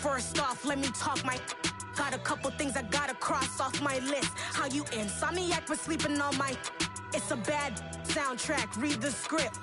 First off, let me talk my... Got a couple things I gotta cross off my list. How you insomniac for sleeping on my... It's a bad soundtrack, read the script.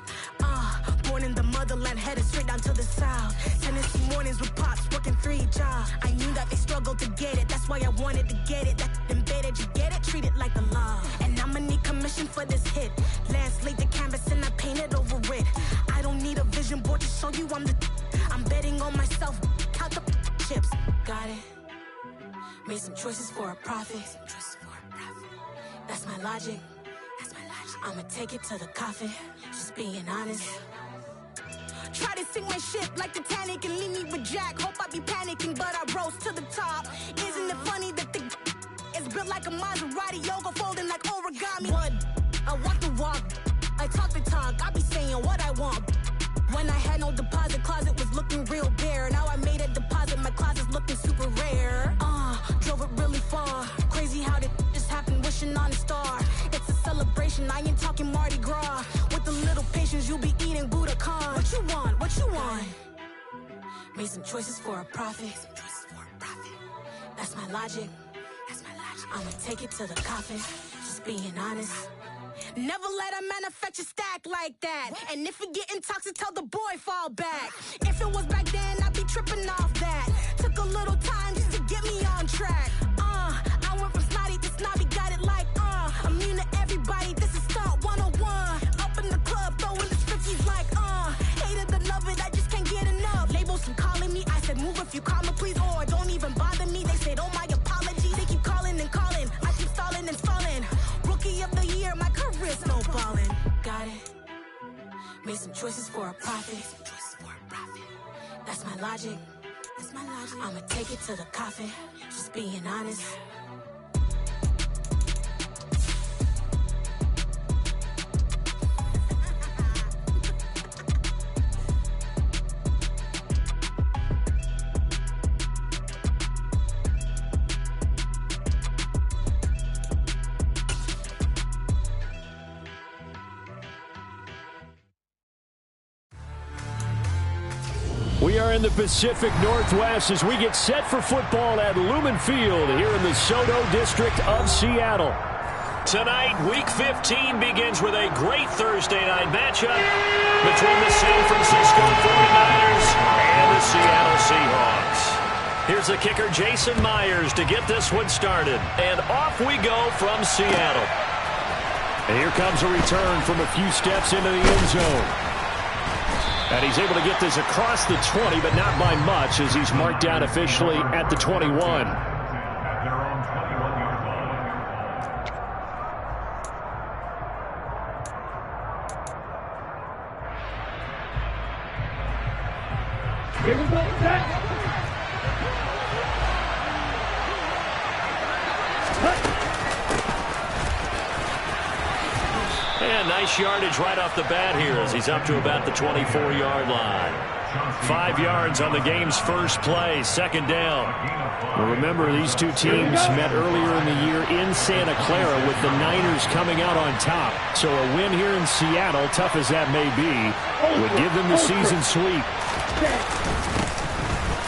Born in the motherland, headed straight down to the south. Tennessee mornings with pops, working 3 jobs. I knew that they struggled to get it, that's why I wanted to get it. That embedded, you get it, treat it like the law. And I'ma need commission for this hit. Lance laid the canvas and I painted over it. I don't need a vision board to show you I'm betting on myself, count the chips. Got it. Made some choices for a profit. That's my logic. I'ma take it to the coffin, just being honest. Try to sink my ship like Titanic and leave me with Jack. Hope I be panicking, but I rose to the top. Isn't it funny that the is built like a Maserati, yoga folding like origami? What? I walk the walk, I talk the talk, I be saying what I want. When I had no deposit, closet was looking real bare. Now I made a deposit, my closet's looking super rare. Drove it really far. Crazy how did just happen, wishing on a star. It's a celebration, I ain't talking Mardi Gras. With a little patience, you'll be eating Budokan. What you want? What you want? Made some choices for a profit. That's my logic. I'ma take it to the coffin, just being honest. Never let a manufacture stack like that. And if it getting toxic, tell the boy fall back. If it was back then, I'd be tripping off that. Took a little time just to get me on track. I went from snotty to snobby, got it like immune to everybody, this is stunt 101. Up in the club, throwing the scripties like hate it or love it, I just can't get enough. Labels keep calling me, I said move if you call me please, or don't even bother me. They said oh my apologies, they keep calling and calling, I keep stalling and stalling. Rookie of the year, my career snowballing. Got it. Made some choices for a profit. That's my logic. I'ma take it to the coffin, just being honest. We are in the Pacific Northwest as we get set for football at Lumen Field here in the Soto District of Seattle. Tonight, Week 15 begins with a great Thursday night matchup between the San Francisco 49ers and the Seattle Seahawks. Here's the kicker, Jason Myers, to get this one started. And off we go from Seattle. And here comes a return from a few steps into the end zone. And he's able to get this across the 20, but not by much, as he's marked down officially at the 21. And nice yardage right off the bat here as he's up to about the 24-yard line. 5 yards on the game's first play, second down. Well, remember, these two teams met earlier in the year in Santa Clara with the Niners coming out on top. So a win here in Seattle, tough as that may be, would give them the season sweep.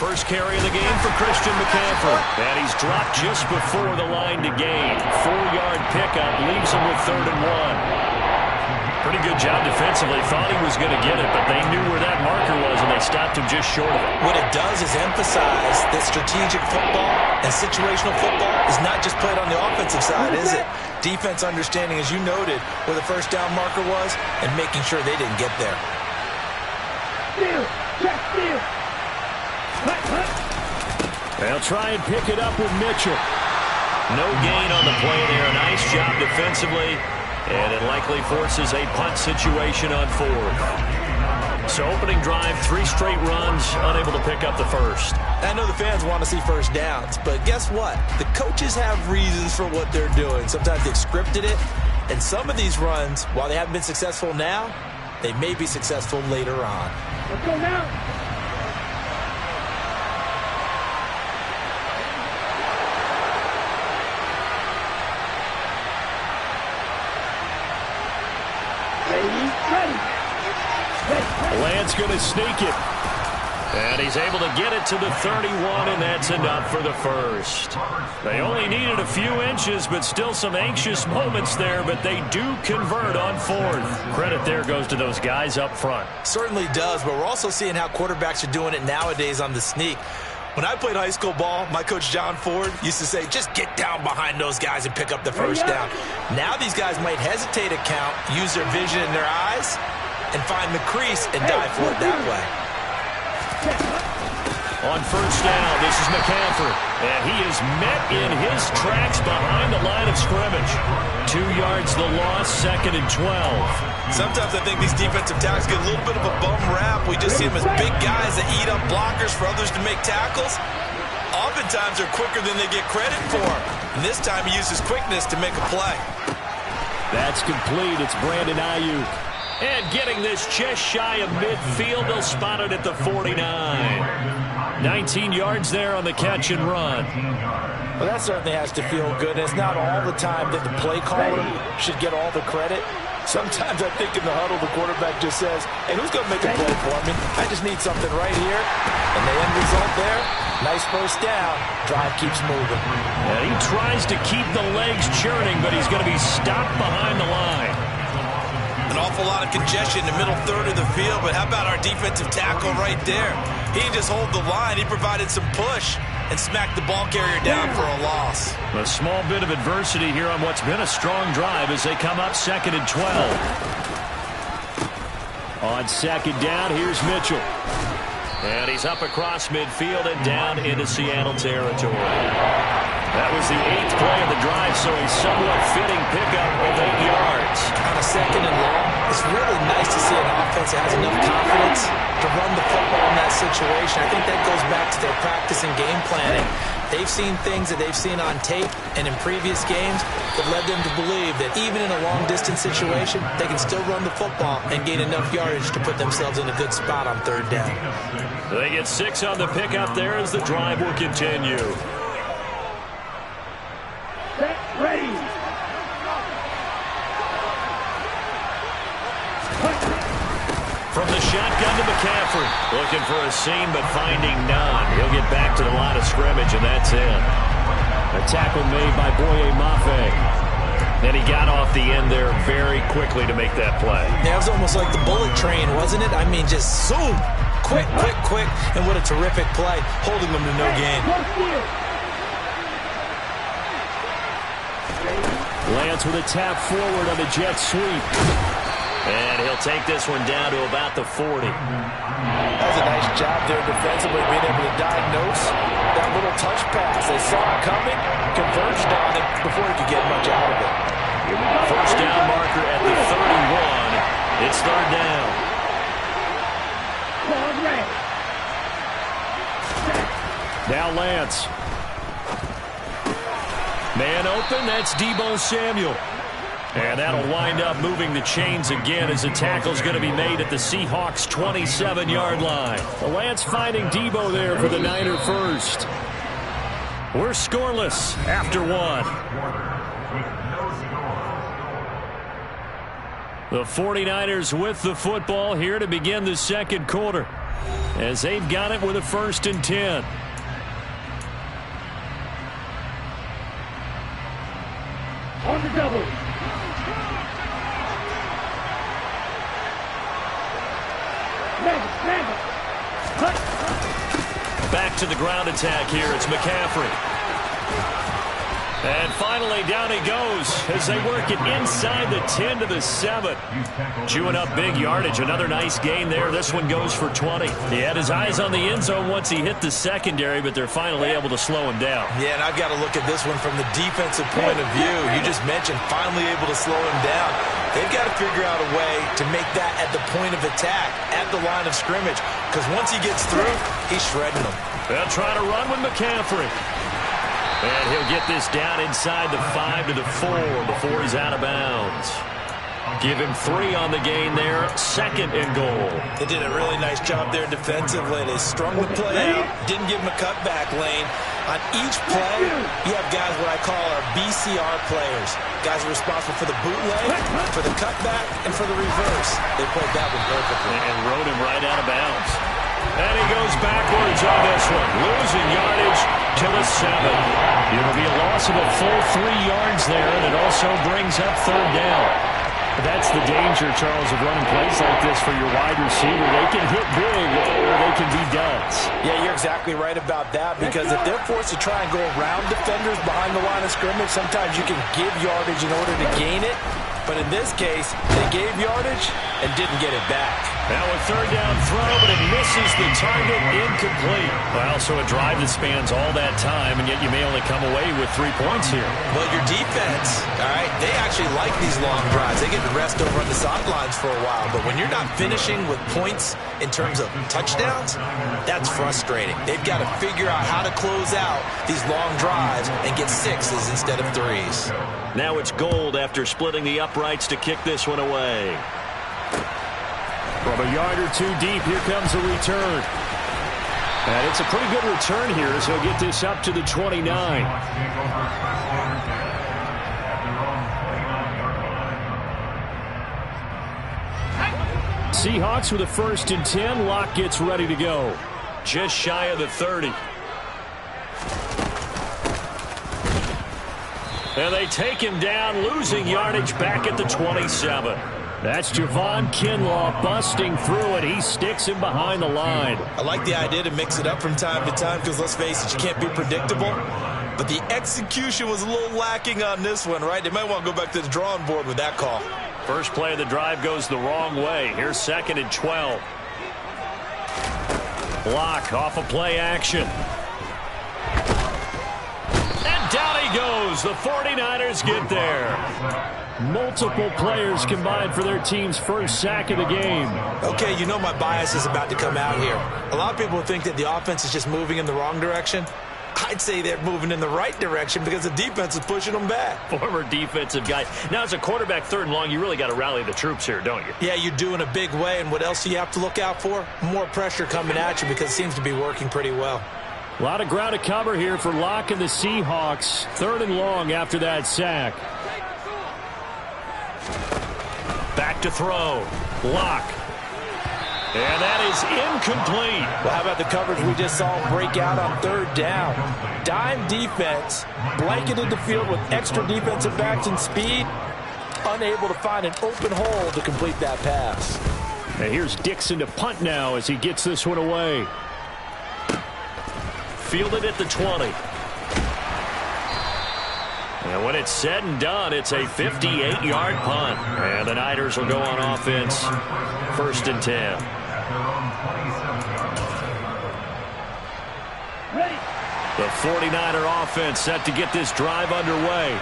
First carry of the game for Christian McCaffrey. And he's dropped just before the line to gain. 4-yard pickup leaves him with 3rd and 1. Pretty good job defensively. Thought he was going to get it, but they knew where that marker was, and they stopped him just short of it. What it does is emphasize that strategic football and situational football is not just played on the offensive side, is it? Defense understanding, as you noted, where the first down marker was and making sure they didn't get there. They'll try and pick it up with Mitchell. No gain on the play there. Nice job defensively. And it likely forces a punt situation on 4th. So opening drive, 3 straight runs, unable to pick up the first. I know the fans want to see first downs, but guess what? The coaches have reasons for what they're doing. Sometimes they've scripted it, and some of these runs, while they haven't been successful now, they may be successful later on. Let's go now. Lance going to sneak it. And he's able to get it to the 31, and that's enough for the first. They only needed a few inches, but still some anxious moments there, but they do convert on fourth. Credit there goes to those guys up front. Certainly does, but we're also seeing how quarterbacks are doing it nowadays on the sneak. When I played high school ball, my coach John Ford used to say, just get down behind those guys and pick up the first down. Now these guys might hesitate to count, use their vision in their eyes, and find the crease and dive for it that way. On first down, this is McCaffrey, and he is met in his tracks behind the line of scrimmage. 2 yards the loss, 2nd and 12. Sometimes I think these defensive tackles get a little bit of a bum rap. We just see them as big guys that eat up blockers for others to make tackles. Oftentimes they're quicker than they get credit for. And this time he uses quickness to make a play. That's complete. It's Brandon Ayuk. And getting this just shy of midfield, they'll spot it at the 49. 19 yards there on the catch and run. Well, that certainly has to feel good. It's not all the time that the play caller should get all the credit. Sometimes I think in the huddle, the quarterback just says, hey, who's going to make a play for me? I just need something right here. And the end result there, nice first down. Drive keeps moving. And he tries to keep the legs churning, but he's going to be stopped behind the line. An awful lot of congestion in the middle third of the field, but how about our defensive tackle right there? He didn't just hold the line. He provided some push and smacked the ball carrier down for a loss. A small bit of adversity here on what's been a strong drive as they come up 2nd and 12. On 2nd down, here's Mitchell. And he's up across midfield and down into Seattle territory. That was the 8th play of the drive, so a somewhat fitting pickup of 8 yards. On a 2nd and long, it's really nice to see an offense that has enough confidence to run the football in that situation. I think that goes back to their practice and game planning. They've seen things that they've seen on tape and in previous games that led them to believe that even in a long-distance situation, they can still run the football and gain enough yardage to put themselves in a good spot on 3rd down. They get 6 on the pickup there as the drive will continue. Ready. From the shotgun to McCaffrey. Looking for a seam, but finding none. He'll get back to the line of scrimmage, and that's it. A tackle made by Boye Mafe. And he got off the end there very quickly to make that play. Yeah, it was almost like the bullet train, wasn't it? I mean, just zoom. Quick, quick, quick. And what a terrific play, holding them to no gain. Lance with a tap forward on the jet sweep. And he'll take this one down to about the 40. That was a nice job there defensively, being able to diagnose that little touch pass. They saw it coming, converged on it before he could get much out of it. First down marker at the 31. It's 3rd down. Now Lance. Man open, that's Deebo Samuel. And that'll wind up moving the chains again as the tackle's going to be made at the Seahawks' 27-yard line. The Lance finding Deebo there for the Niner first. We're scoreless after 1. The 49ers with the football here to begin the 2nd quarter as they've got it with a 1st and 10. On the double. Back to the ground attack here. It's McCaffrey. And finally, down he goes as they work it inside the 10 to the 7. Chewing up big yardage. Another nice gain there. This one goes for 20. He had his eyes on the end zone once he hit the secondary, but they're finally able to slow him down. Yeah, and I've got to look at this one from the defensive point of view. You just mentioned finally able to slow him down. They've got to figure out a way to make that at the point of attack, at the line of scrimmage, because once he gets through, he's shredding them. They'll try to run with McCaffrey. And he'll get this down inside the 5 to the 4 before he's out of bounds. Give him 3 on the gain there, 2nd and goal. They did a really nice job there defensively. They strung the play out, didn't give him a cutback lane. On each play, you have guys what I call our BCR players. Guys are responsible for the bootleg, for the cutback, and for the reverse. They played that one perfectly. And rode him right out of bounds. And he goes backwards on this one, losing yardage to the 7. It'll be a loss of a full 3 yards there, and it also brings up third down. That's the danger, Charles, of running plays like this for your wide receiver. They can hit big or they can be duds. Yeah, you're exactly right about that, because if they're forced to try and go around defenders behind the line of scrimmage, sometimes you can give yardage in order to gain it. But in this case, they gave yardage and didn't get it back. Now a third down throw, but it misses the target, incomplete. Well, so a drive that spans all that time, and yet you may only come away with 3 points here. Well, your defense, all right, they actually like these long drives. They get to rest over on the sidelines for a while. But when you're not finishing with points in terms of touchdowns, that's frustrating. They've got to figure out how to close out these long drives and get 6s instead of 3s. Now it's Gold after splitting the uprights to kick this one away. From a yard or 2 deep, here comes a return. And it's a pretty good return here as he'll get this up to the 29. Seahawks with a 1st and 10. Locke gets ready to go. Just shy of the 30. And they take him down, losing yardage back at the 27. That's Javon Kinlaw busting through it. He sticks him behind the line. I like the idea to mix it up from time to time because, let's face it, you can't be predictable. But the execution was a little lacking on this one, right? They might want to go back to the drawing board with that call. First play of the drive goes the wrong way. Here's 2nd and 12. Block off of play action. And down he goes. The 49ers get there. Multiple players combined for their team's first sack of the game. Okay, you know my bias is about to come out here. A lot of people think that the offense is just moving in the wrong direction. I'd say they're moving in the right direction because the defense is pushing them back. Former defensive guy. Now, as a quarterback 3rd and long, you really got to rally the troops here, don't you? Yeah, you do in a big way. And what else do you have to look out for? More pressure coming at you because it seems to be working pretty well. A lot of ground to cover here for Locke and the Seahawks. 3rd and long after that sack. Back to throw. Locke. And that is incomplete. Well, how about the coverage we just saw break out on 3rd down? Dime defense, blanketed the field with extra defensive backs and speed, unable to find an open hole to complete that pass. And here's Dixon to punt now as he gets this one away. Fielded at the 20. And when it's said and done, it's a 58-yard punt. And the Niners will go on offense. 1st and 10. The 49er offense set to get this drive underway.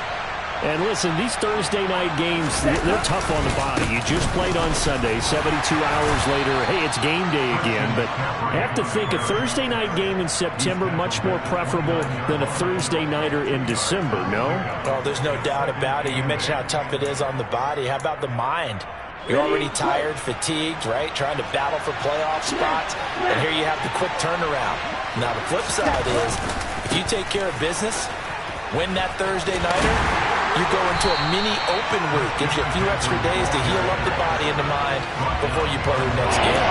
And listen, these Thursday night games, they're tough on the body. You just played on Sunday, 72 hours later, hey, it's game day again. But I have to think a Thursday night game in September much more preferable than a Thursday nighter in December, no? Oh, there's no doubt about it. You mentioned how tough it is on the body. How about the mind? You're already tired, fatigued, right? Trying to battle for playoff spots. And here you have the quick turnaround. Now, the flip side is, if you take care of business, win that Thursday nighter, you go into a mini open week. Gives you a few extra days to heal up the body and the mind before you play your next game.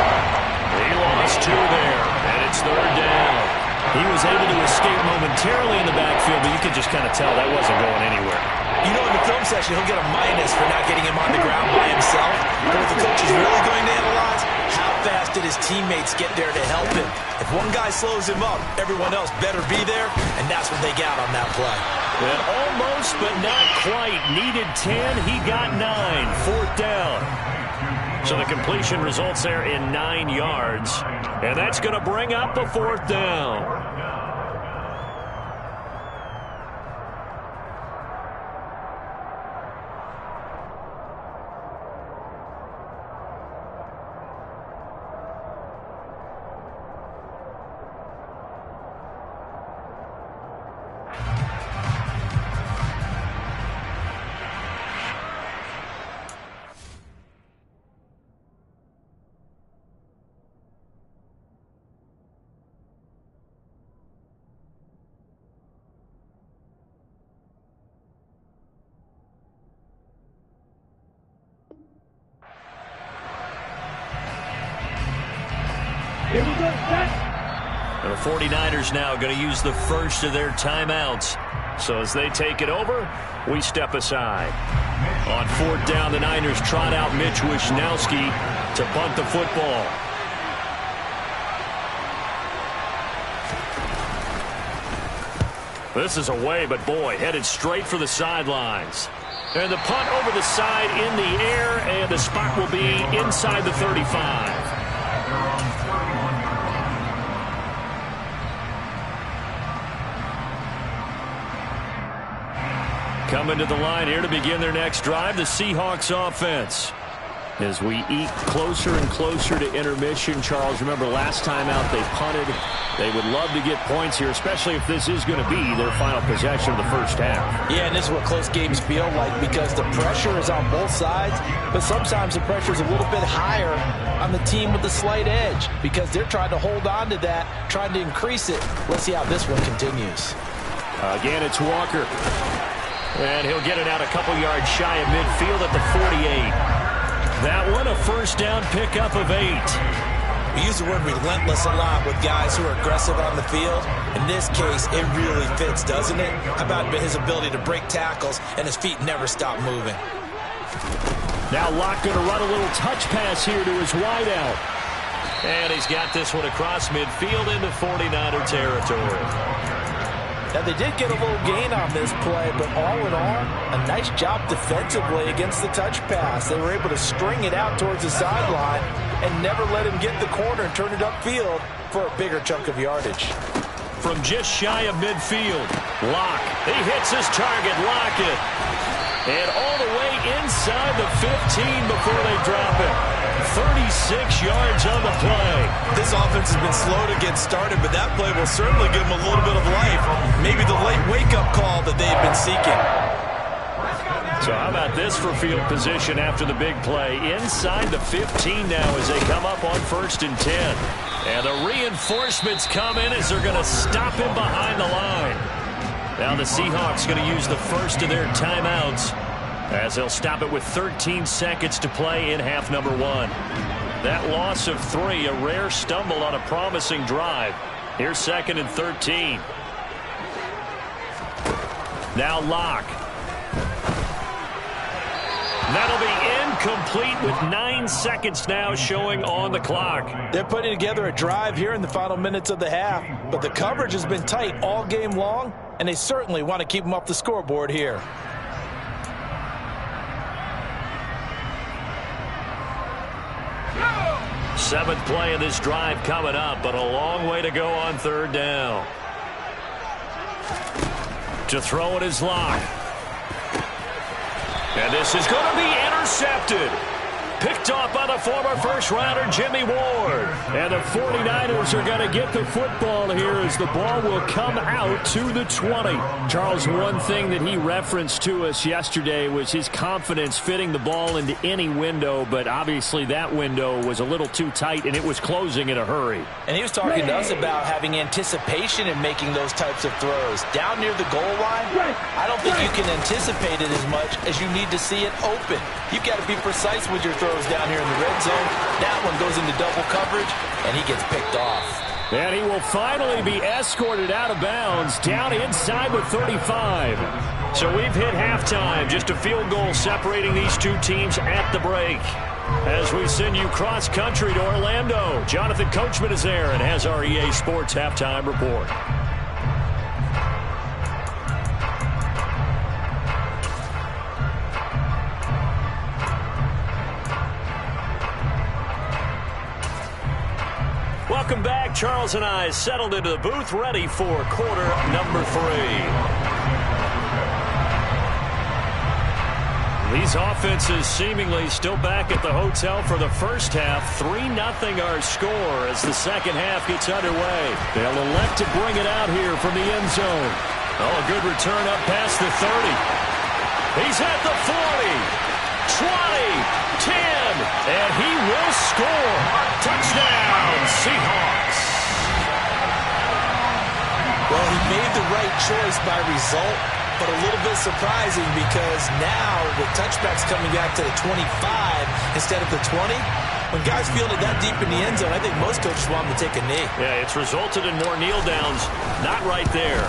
He lost 2 there, and it's 3rd down. He was able to escape momentarily in the backfield, but you could just kind of tell that wasn't going anywhere. You know, in the film session, he'll get a minus for not getting him on the ground by himself. But what the coach is really going to analyze, how fast did his teammates get there to help him? If one guy slows him up, everyone else better be there, and that's what they got on that play. Well, almost, but not quite. Needed 10, he got 9. 4th down. So the completion results there in 9 yards. And that's going to bring up a 4th down. The 49ers now going to use the first of their timeouts. So as they take it over, we step aside. On fourth down, the Niners trot out Mitch Wishnowski to punt the football. This is away, but boy, headed straight for the sidelines. And the punt over the side in the air, and the spot will be inside the 35. Coming to the line here to begin their next drive, the Seahawks offense. As we eke closer and closer to intermission, Charles, remember last time out they punted. They would love to get points here, especially if this is going to be their final possession of the first half. Yeah, and this is what close games feel like because the pressure is on both sides, but sometimes the pressure is a little bit higher on the team with the slight edge because they're trying to hold on to that, trying to increase it. Let's see how this one continues. Again, it's Walker. And he'll get it out a couple yards shy of midfield at the 48. That one a first down pickup of 8. We use the word relentless a lot with guys who are aggressive on the field. In this case, it really fits, doesn't it? How about his ability to break tackles and his feet never stop moving? Now Locke going to run a little touch pass here to his wideout. And he's got this one across midfield into 49er territory. Now, they did get a little gain on this play, but all in all, a nice job defensively against the touch pass. They were able to string it out towards the sideline and never let him get the corner and turn it upfield for a bigger chunk of yardage. From just shy of midfield, Locke. He hits his target, Lockett. And all the way inside the 15 before they drop it. 36 yards on the play. This offense has been slow to get started, but that play will certainly give them a little bit of life. Maybe the late wake-up call that they've been seeking. So how about this for field position after the big play? Inside the 15 now as they come up on 1st and 10. And the reinforcements come in as they're going to stop him behind the line. Now the Seahawks going to use the first of their timeouts as they'll stop it with 13 seconds to play in half number 1. That loss of 3, a rare stumble on a promising drive. Here's 2nd and 13. Now Locke. That'll be incomplete with 9 seconds now showing on the clock. They're putting together a drive here in the final minutes of the half, but the coverage has been tight all game long, and they certainly want to keep them off the scoreboard here. Seventh play of this drive coming up, but a long way to go on 3rd down. To throw it is Locke. And this is going to be intercepted. Picked off by the former first-rounder Jimmy Ward. And the 49ers are going to get the football here as the ball will come out to the 20. Charles, one thing that he referenced to us yesterday was his confidence fitting the ball into any window, but obviously that window was a little too tight, and it was closing in a hurry. And he was talking to us about having anticipation in making those types of throws. Down near the goal line, I don't think you can anticipate it as much as you need to see it open. You've got to be precise with your throws down here in the red zone. That one goes into double coverage, and he gets picked off. And he will finally be escorted out of bounds down inside the 35. So we've hit halftime. Just a field goal separating these two teams at the break. As we send you cross-country to Orlando, Jonathan Coachman is there and has our EA Sports halftime report. Welcome back. Charles and I settled into the booth, ready for quarter number 3. These offenses seemingly still back at the hotel for the first half. 3-0 our score as the second half gets underway. They'll elect to bring it out here from the end zone. Oh, a good return up past the 30. He's at the 40, 20, 10, and he will score. Touchdown, Seahawks. Well, he made the right choice by result, but a little bit surprising because now with touchbacks coming back to the 25 instead of the 20, When guys field it that deep in the end zone, I think most coaches want them to take a knee. Yeah, it's resulted in more kneel downs. Not right there.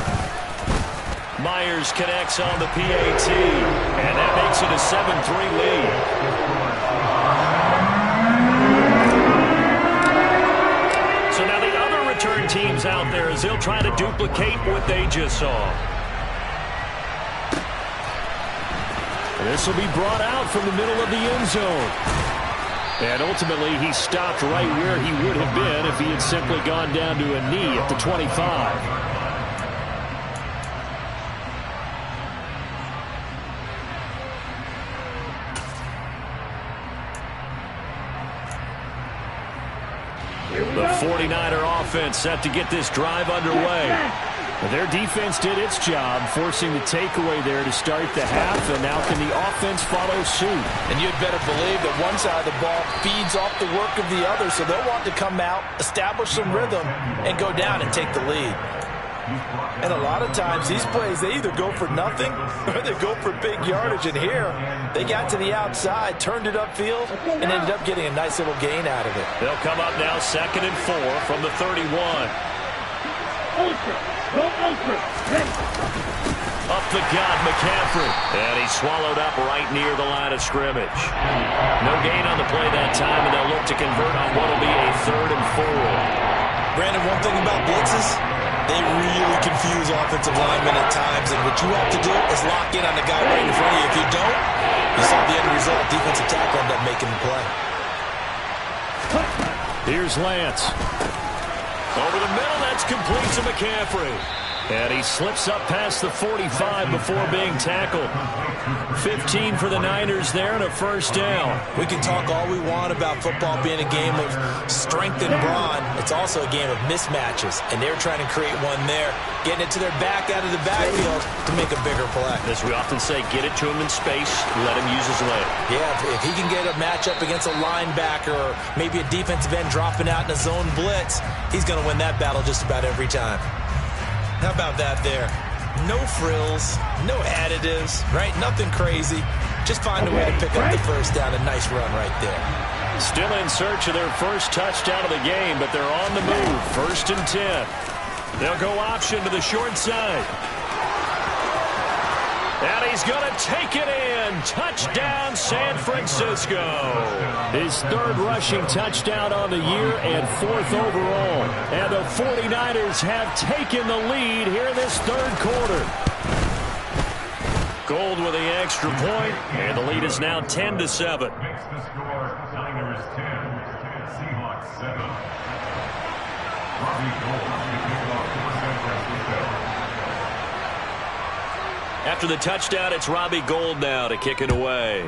Myers connects on the PAT, and that makes it a 7-3 lead. So now the other return teams out there as they'll try to duplicate what they just saw. This will be brought out from the middle of the end zone. And ultimately, he stopped right where he would have been if he had simply gone down to a knee at the 25. The 49er offense set to get this drive underway. Their defense did its job, forcing the takeaway there to start the half, and now can the offense follow suit? And you'd better believe that one side of the ball feeds off the work of the other, so they'll want to come out, establish some rhythm, and go down and take the lead. And a lot of times, these plays, they either go for nothing or they go for big yardage. And here, they got to the outside, turned it upfield, and ended up getting a nice little gain out of it. They'll come up now 2nd and 4 from the 31. Up the gut, McCaffrey. And he's swallowed up right near the line of scrimmage. No gain on the play that time, and they'll look to convert on what will be a 3rd and 4. Brandon, one thing about blitzes, they really confuse offensive linemen at times, and what you have to do is lock in on the guy right in front of you. If you don't, you saw the end result. Defensive tackle ended up making the play. Here's Lance. Over the middle, that's complete to McCaffrey. And he slips up past the 45 before being tackled. 15 for the Niners there and a first down. We can talk all we want about football being a game of strength and brawn. It's also a game of mismatches, and they're trying to create one there, getting it to their back out of the backfield to make a bigger play. As we often say, get it to him in space, let him use his leg. Yeah, if he can get a matchup against a linebacker or maybe a defensive end dropping out in a zone blitz, he's going to win that battle just about every time. How about that there? No frills, no additives, right? Nothing crazy. Just find a way to pick up the first down. A nice run right there. Still in search of their first touchdown of the game, but they're on the move. 1st and 10. They'll go option to the short side. And he's going to take it in. Touchdown, San Francisco. His 3rd rushing touchdown on the year and 4th overall. And the 49ers have taken the lead here in this 3rd quarter. Gold with the extra point, and the lead is now 10-7. Makes the score Niners 10, Seahawks 7. Robbie Gould kicking off for San Francisco. After the touchdown, it's Robbie Gould now to kick it away.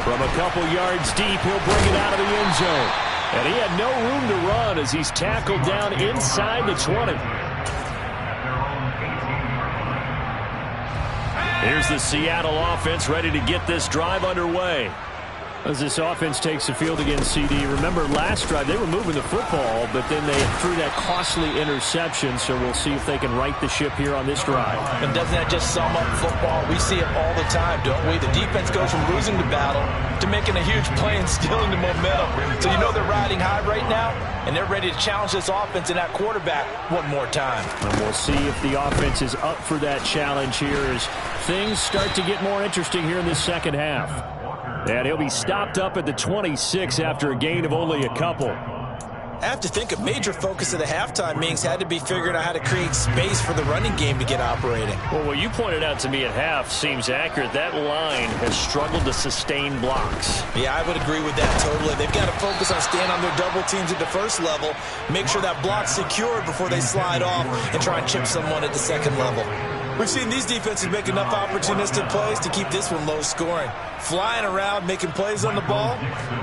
From a couple yards deep, he'll bring it out of the end zone. And he had no room to run as he's tackled down inside the 20. Here's the Seattle offense ready to get this drive underway. As this offense takes the field against CD, remember last drive they were moving the football, but then they threw that costly interception, so we'll see if they can right the ship here on this drive. And doesn't that just sum up football? We see it all the time, don't we? The defense goes from losing the battle to making a huge play and stealing the momentum. So you know they're riding high right now, and they're ready to challenge this offense and that quarterback one more time. And we'll see if the offense is up for that challenge here as things start to get more interesting here in this second half. And he'll be stopped up at the 26 after a gain of only a couple. I have to think a major focus of the halftime meetings had to be figuring out how to create space for the running game to get operating. Well, what you pointed out to me at half seems accurate. That line has struggled to sustain blocks. Yeah, I would agree with that totally. They've got to focus on staying on their double teams at the first level, make sure that block's secured before they slide off and try and chip someone at the second level. We've seen these defenses make enough opportunistic plays to keep this one low scoring. Flying around, making plays on the ball,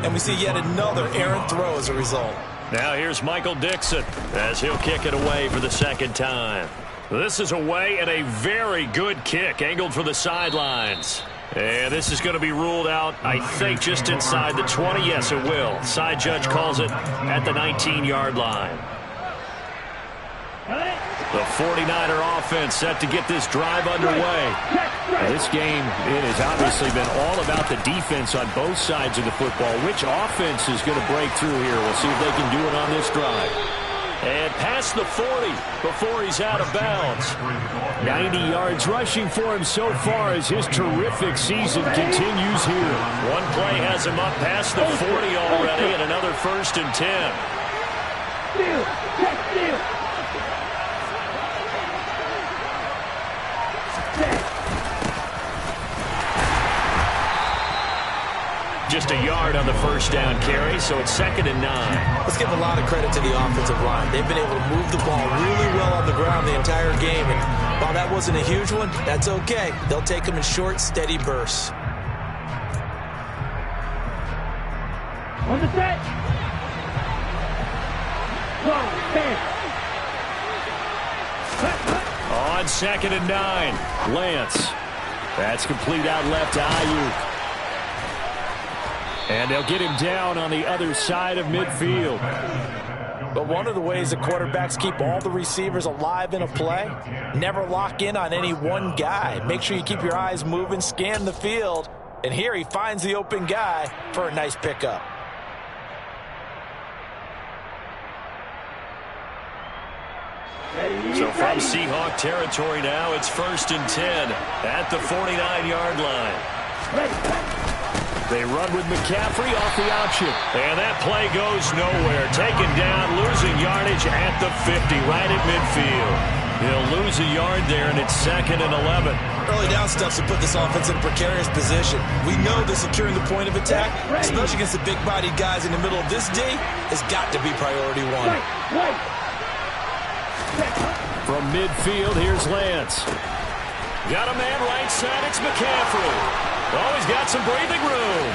and we see yet another errant throw as a result. Now here's Michael Dixon as he'll kick it away for the 2nd time. This is away and a very good kick angled for the sidelines. And this is going to be ruled out, I think, just inside the 20. Yes, it will. Side judge calls it at the 19-yard line. The 49er offense set to get this drive underway. Now, this game, it has obviously been all about the defense on both sides of the football. Which offense is going to break through here? We'll see if they can do it on this drive. And past the 40 before he's out of bounds. 90 yards rushing for him so far as his terrific season continues here. One play has him up past the 40 already, and another 1st and 10. Just a yard on the first down carry, so it's 2nd and 9. Let's give a lot of credit to the offensive line. They've been able to move the ball really well on the ground the entire game, and while that wasn't a huge one, that's okay. They'll take them in short, steady bursts. On the set. On 2nd and 9, Lance. That's complete out left to Ayuk. And they'll get him down on the other side of midfield. But one of the ways the quarterbacks keep all the receivers alive in a play, never lock in on any one guy. Make sure you keep your eyes moving, scan the field, and here he finds the open guy for a nice pickup. So from Seahawk territory now, it's 1st and 10 at the 49-yard line. They run with McCaffrey off the option. And that play goes nowhere. Taken down, losing yardage at the 50, right at midfield. He'll lose a yard there, and it's 2nd and 11. Early down stuffs will put this offense in a precarious position. We know that securing the point of attack, especially against the big-bodied guys in the middle of this D, has got to be priority one. From midfield, here's Lance. Got a man right side, it's McCaffrey. Oh, he's got some breathing room.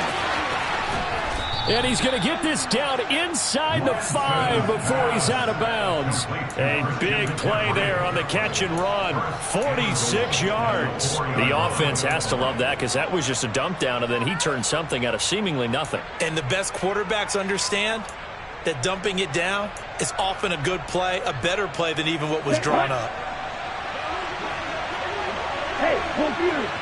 And he's going to get this down inside the 5 before he's out of bounds. A big play there on the catch and run. 46 yards. The offense has to love that because that was just a dump down, and then he turned something out of seemingly nothing. And the best quarterbacks understand that dumping it down is often a good play, a better play than even what was drawn up. Hey, confused.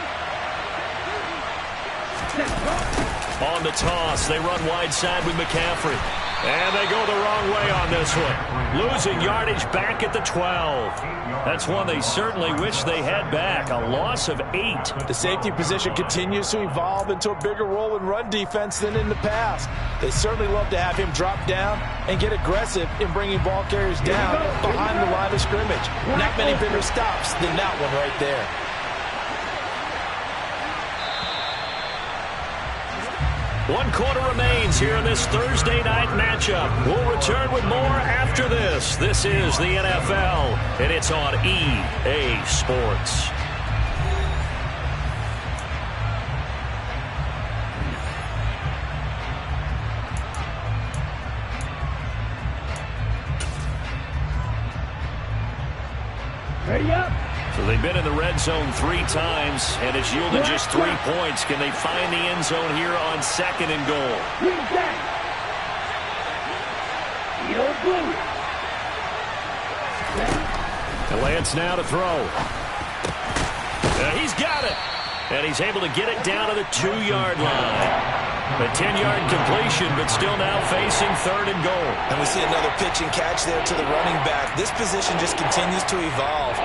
On the toss, they run wide side with McCaffrey. And they go the wrong way on this one. Losing yardage back at the 12. That's one they certainly wish they had back. A loss of 8. The safety position continues to evolve into a bigger role in run defense than in the past. They certainly love to have him drop down and get aggressive in bringing ball carriers down behind the line of scrimmage. Not many bigger stops than that one right there. One quarter remains here in this Thursday night matchup. We'll return with more after this. This is the NFL, and it's on EA Sports. Ready up. So they've been in the red zone 3 times, and it's yielded just 3 points. Can they find the end zone here on 2nd and goal? And Lance now to throw. He's got it. And he's able to get it down to the 2-yard line. A 10-yard completion, but still now facing 3rd and goal. And we see another pitch and catch there to the running back. This position just continues to evolve.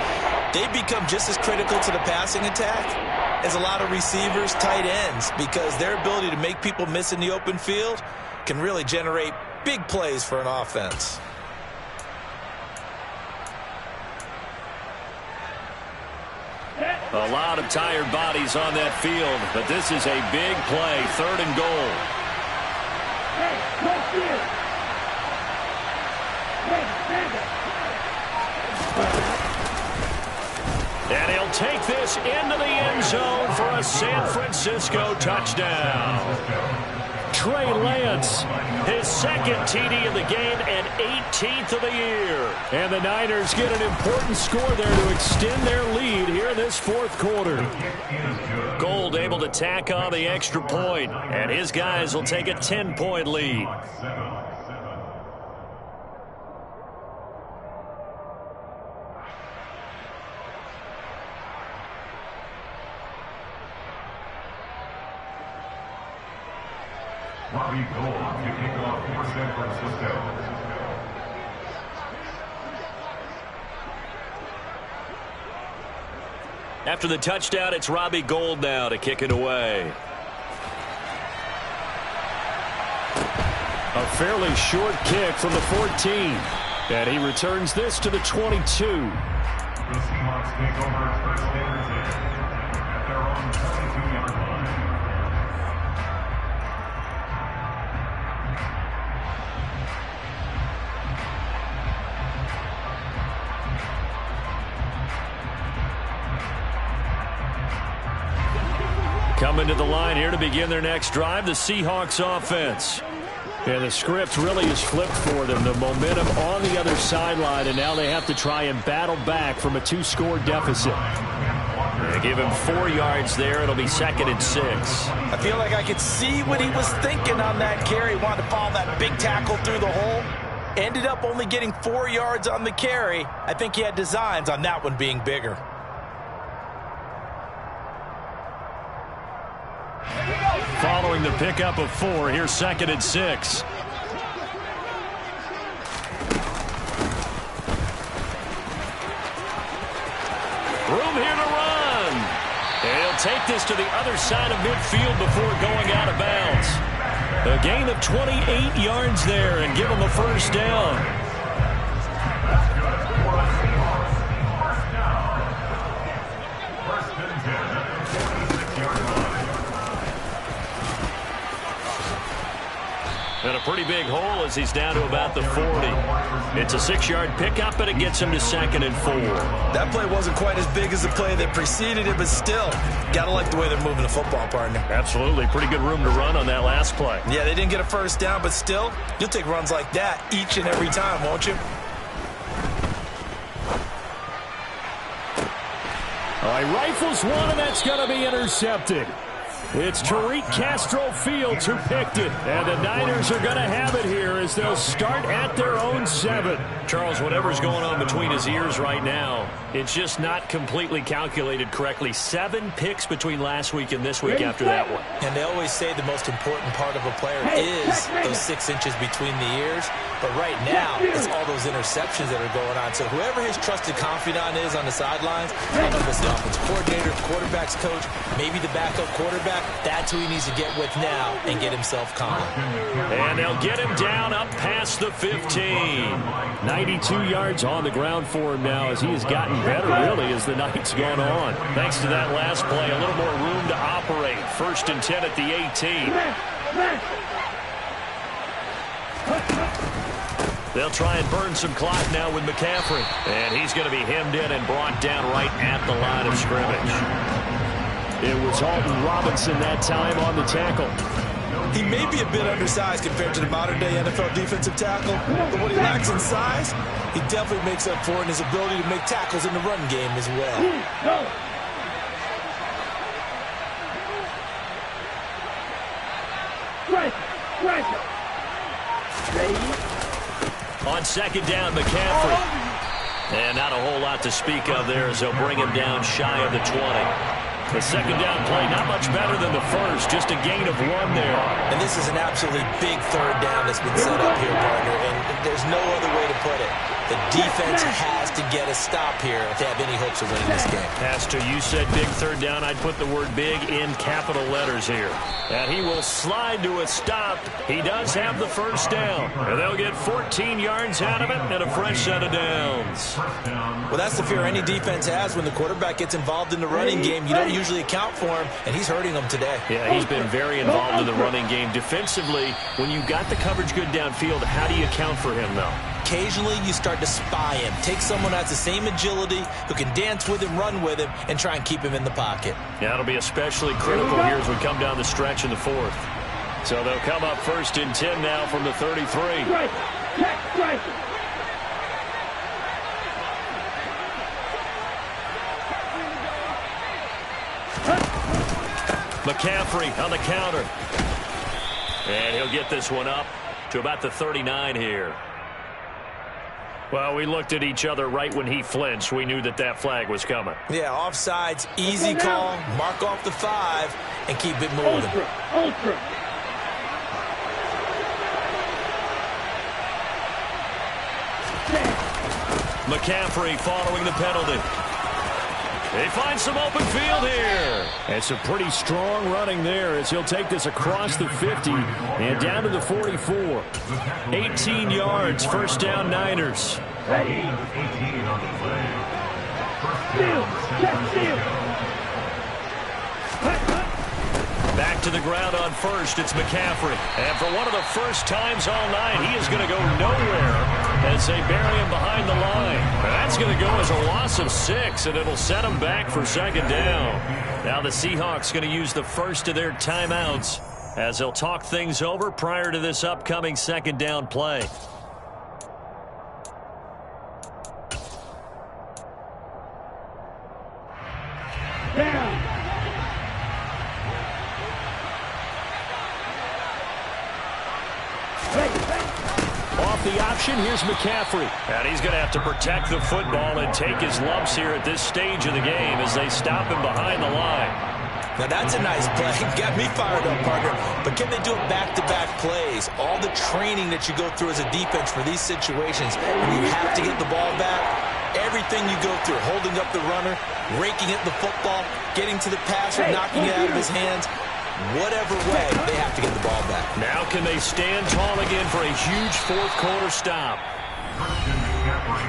They become just as critical to the passing attack as a lot of receivers, tight ends, because their ability to make people miss in the open field can really generate big plays for an offense. A lot of tired bodies on that field, but this is a big play, 3rd and goal. And he'll take this into the end zone for a San Francisco touchdown. Trey Lance, his 2nd TD of the game and 18th of the year. And the Niners get an important score there to extend their lead here in this 4th quarter. Gold able to tack on the extra point, and his guys will take a 10-point lead. Robbie Gould kicking off for San Francisco. After the touchdown, it's Robbie Gould now to kick it away. A fairly short kick from the 14. And he returns this to the 22. The Seahawks take over first and 10 at their own 22-yard line. Coming to the line here to begin their next drive, the Seahawks offense. And the script really is flipped for them. The momentum on the other sideline, and now they have to try and battle back from a 2-score deficit. They give him 4 yards there. It'll be 2nd and 6. I feel like I could see what he was thinking on that carry. Wanted to follow that big tackle through the hole. Ended up only getting 4 yards on the carry. I think he had designs on that one being bigger. Following the pickup of 4, here's 2nd and 6. Room here to run. And he'll take this to the other side of midfield before going out of bounds. A gain of 28 yards there and give him a first down. And a pretty big hole as he's down to about the 40. It's a 6-yard pickup, but it gets him to 2nd and 4. That play wasn't quite as big as the play that preceded it, but still, gotta like the way they're moving the football, partner. Absolutely. Pretty good room to run on that last play. Yeah, they didn't get a first down, but still, you'll take runs like that each and every time, won't you? All right, rifles one, and that's going to be intercepted. It's Tariq Castro Fields who picked it, and the Niners are going to have it here as they'll start at their own 7. Charles, whatever's going on between his ears right now, it's just not completely calculated correctly. 7 picks between last week and this week after that one. And they always say the most important part of a player is those 6 inches between the ears, but right now it's all those interceptions that are going on. So whoever his trusted confidant is on the sidelines, I don't know if it's the offensive coordinator, quarterback's coach, maybe the backup quarterback, that's who he needs to get with now and get himself calm. And they'll get him down up past the 15. 92 yards on the ground for him now as he has gotten better, really, as the night's gone on. Thanks to that last play, a little more room to operate. 1st and 10 at the 18. They'll try and burn some clock now with McCaffrey. And he's going to be hemmed in and brought down right at the line of scrimmage. It was Alton Robinson that time on the tackle. He may be a bit undersized compared to the modern-day NFL defensive tackle, but what he lacks in size, he definitely makes up for in his ability to make tackles in the run game as well. On 2nd down, McCaffrey. And not a whole lot to speak of there as they'll bring him down shy of the 20. The 2nd down play, not much better than the first, just a gain of 1 there. And this is an absolutely big 3rd down that's been set up here, partner, and there's no other way to put it. The defense has to get a stop here if they have any hopes of winning this game. Pastor, you said big 3rd down. I'd put the word big in capital letters here. And he will slide to a stop. He does have the first down. And they'll get 14 yards out of it and a fresh set of downs. Well, that's the fear any defense has when the quarterback gets involved in the running game. You don't usually account for him, and he's hurting them today. Yeah, he's been very involved in the running game. Defensively, when you got the coverage good downfield, how do you account for him, though? Occasionally, you start to spy him. Take someone who has the same agility, who can dance with him, run with him, and try and keep him in the pocket. Yeah, it'll be especially critical here as we come down the stretch in the 4th. So they'll come up 1st and 10 now from the 33. McCaffrey on the counter. And he'll get this one up to about the 39 here. Well, we looked at each other right when he flinched. We knew that that flag was coming. Yeah, offsides, easy call, mark off the 5, and keep it moving. McCaffrey following the penalty. They find some open field here. And some pretty strong running there as he'll take this across the 50 and down to the 44. 18 yards, first down Niners. Ready. 18 on the play. Steal. Check steal. Back to the ground on first, it's McCaffrey. And for one of the first times all night, he is going to go nowhere as they bury him behind the line. That's going to go as a loss of 6, and it'll set him back for second down. Now the Seahawks going to use the first of their timeouts as they'll talk things over prior to this upcoming second down play. Down. Off the option, here's McCaffrey. And he's going to have to protect the football and take his lumps here at this stage of the game as they stop him behind the line. Now that's a nice play. Got me fired up, partner. But can they do it back-to-back plays? All the training that you go through as a defense for these situations, when you have to get the ball back, everything you go through, holding up the runner, raking at the football, getting to the passer, knocking it out of his hands, whatever way, they have to get the ball back. Now can they stand tall again for a huge fourth-quarter stop?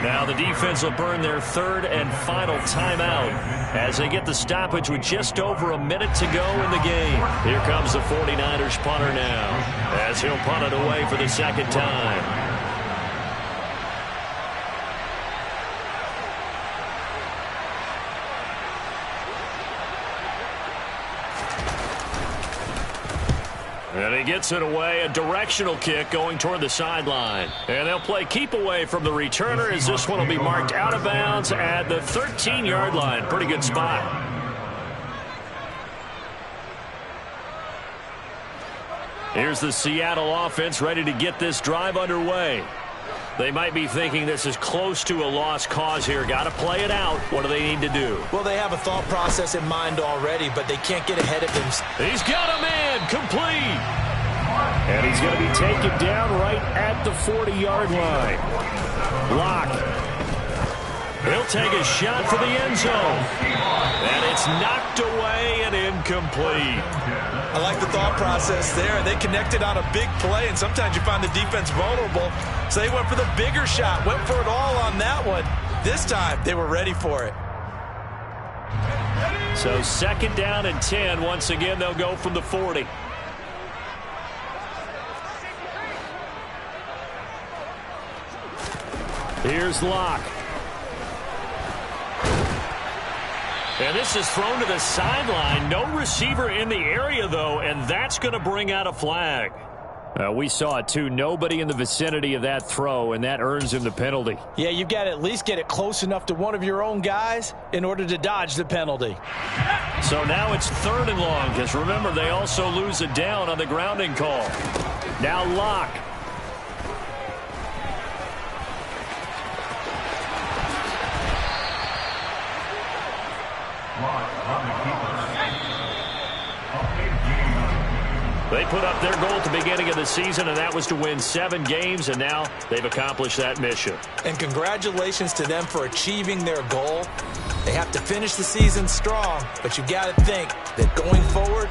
Now the defense will burn their third and final timeout as they get the stoppage with just over a minute to go in the game. Here comes the 49ers punter now as he'll punt it away for the second time. And he gets it away, a directional kick going toward the sideline. And they'll play keep away from the returner as this one will be marked out of bounds at the 13-yard line. Pretty good spot. Here's the Seattle offense ready to get this drive underway. They might be thinking this is close to a lost cause here. Got to play it out. What do they need to do? Well, they have a thought process in mind already, but they can't get ahead of him. He's got a man complete. And he's going to be taken down right at the 40-yard line. Lock. He'll take a shot for the end zone. And it's knocked away and incomplete. I like the thought process there. They connected on a big play, and sometimes you find the defense vulnerable. So they went for the bigger shot, went for it all on that one. This time, they were ready for it. So second down and 10. Once again, they'll go from the 40. Here's Locke. And this is thrown to the sideline. No receiver in the area, though, and that's going to bring out a flag. We saw it, too. Nobody in the vicinity of that throw, and that earns him the penalty. Yeah, you've got to at least get it close enough to one of your own guys in order to dodge the penalty. So now it's third and long, because remember, they also lose a down on the grounding call. Now Locke. They put up their goal at the beginning of the season, and that was to win 7 games, and now they've accomplished that mission. And congratulations to them for achieving their goal. They have to finish the season strong, but you've got to think that going forward,